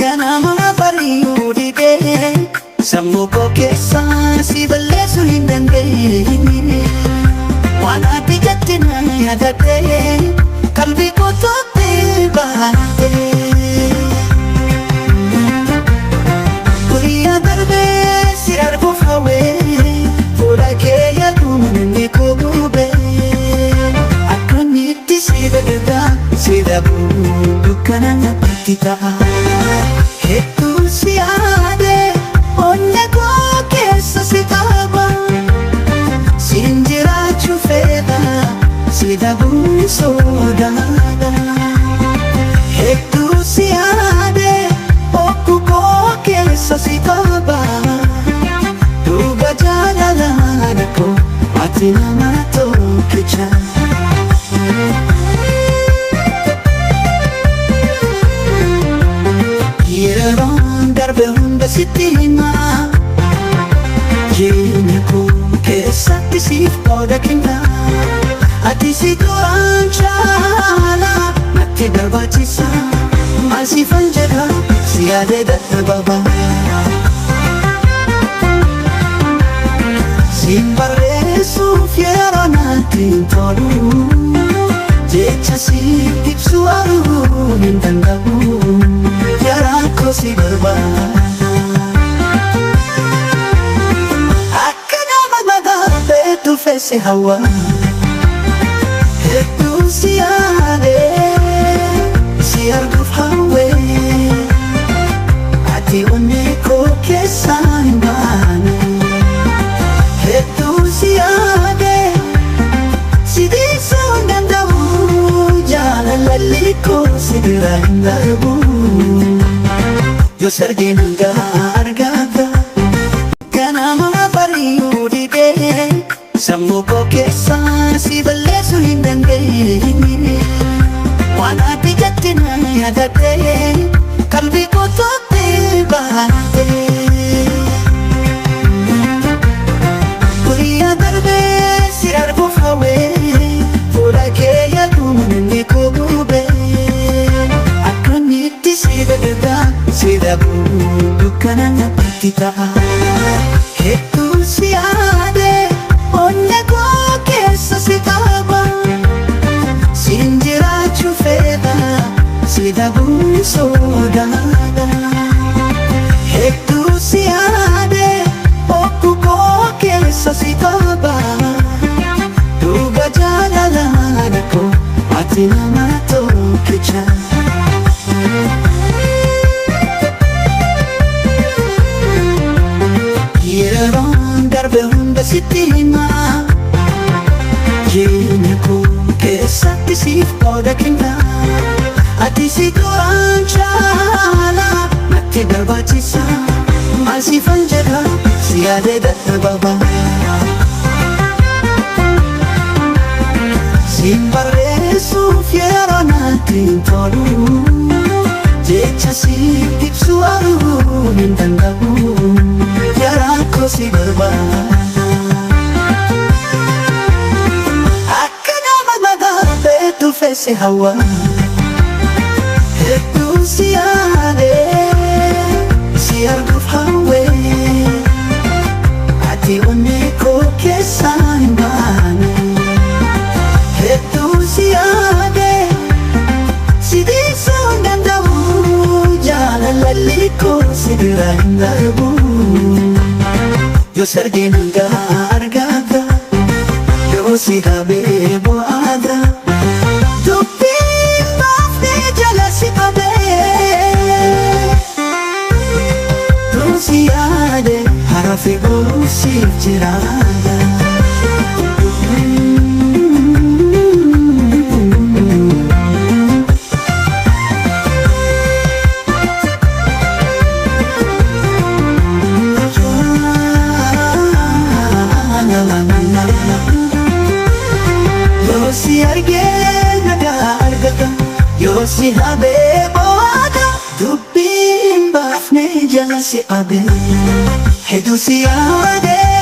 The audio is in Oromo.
Ganama bari'uu didee sammuu koo keessaa si balleessuu hin dandeenye. Waan ati jette na yaadadhee qalbii koo tooftee baatee. Guyyaa darbee si arguuf hawwee fuula kee yaaduun inni koo gubee. Akkamitti si dagadaa si dhabuu dukkana natti ta'a. Hedduu si yaadee onnee koo keessa si qaba. Siin jiraachuu fedha si dhabuu sodaadha. Hedduu si yaadee bokkuu koo keessa si qaba. Dhuga jaalala koo ati nama tokkicha. Yeroon darbe hunda sitti himaa jireenya koo keessatti siif qooda kenna. Ati si duraan caala natti barbaachisa. Maal siifan jedha si yaadee dadhababa. Siin barreessuuf yeroo natti hin tolu. Jecha siif ibsu arguun hin danda'u. Garaan koo si barbaada. Akka nama magaalee dhufe si hawwa. Hedduu si yaadee si arguuf hawwee. Ati onnee koo keessaa hin baane. Hedduu si yaadee si dhiisuu hin danda'u. Jaalalli koo si bira hin darbu. Yoo sargeen hangaa argata ganama bari'uu didee sammuu koo keessaa si balleessuu hin dandeenye. Waan ati jette na yaadadhee qalbii koo tooftee baatee. Guyyaa darbee si arguuf hawwee fuula kee yaaduun inni koo gubee. Akkamitti si dagadaa si dhabuu dukkana natti ta'a. Hedduu si yaadee onnee koo keessa si qaba. Siin jiraachuu fedha si dhabuu sodaadha. Hedduu si yaadee bokkuu koo keessa si qaba. Dhuga jaalala koo ati nama tokkicha. Yeroon darbe hunda sitti himaa jireenya koo keessatti siif qooda kenna. Ati si duraan caala natti barbaachisa. Maal siifan jedha si yaadee dadhababa. Siin barreessuuf yeroo natti hin tolu. Jecha siif ibsu arguun hin danda'u. Garaan koo si barbaada. Akka nama magaalee dhufe si hawwa. Hedduu si yaadee si arguuf hawwee. Ati onnee koo keessaa hin baane. Hedduu si yaadee si dhiisuu hin danda'u. Jaalalli koo si bira hin darbu. Yoo sargeen hangaa argata yoo si dhabee bu'aadha. Dubbiin baafnee jala si qabee. Tun si yaade harafi boru siif jiraata. Yoo si argee nagaa argata yoo si dhabee bu'aadha. Dubbiin baafnee jala si qabee. Hedduu si yaadee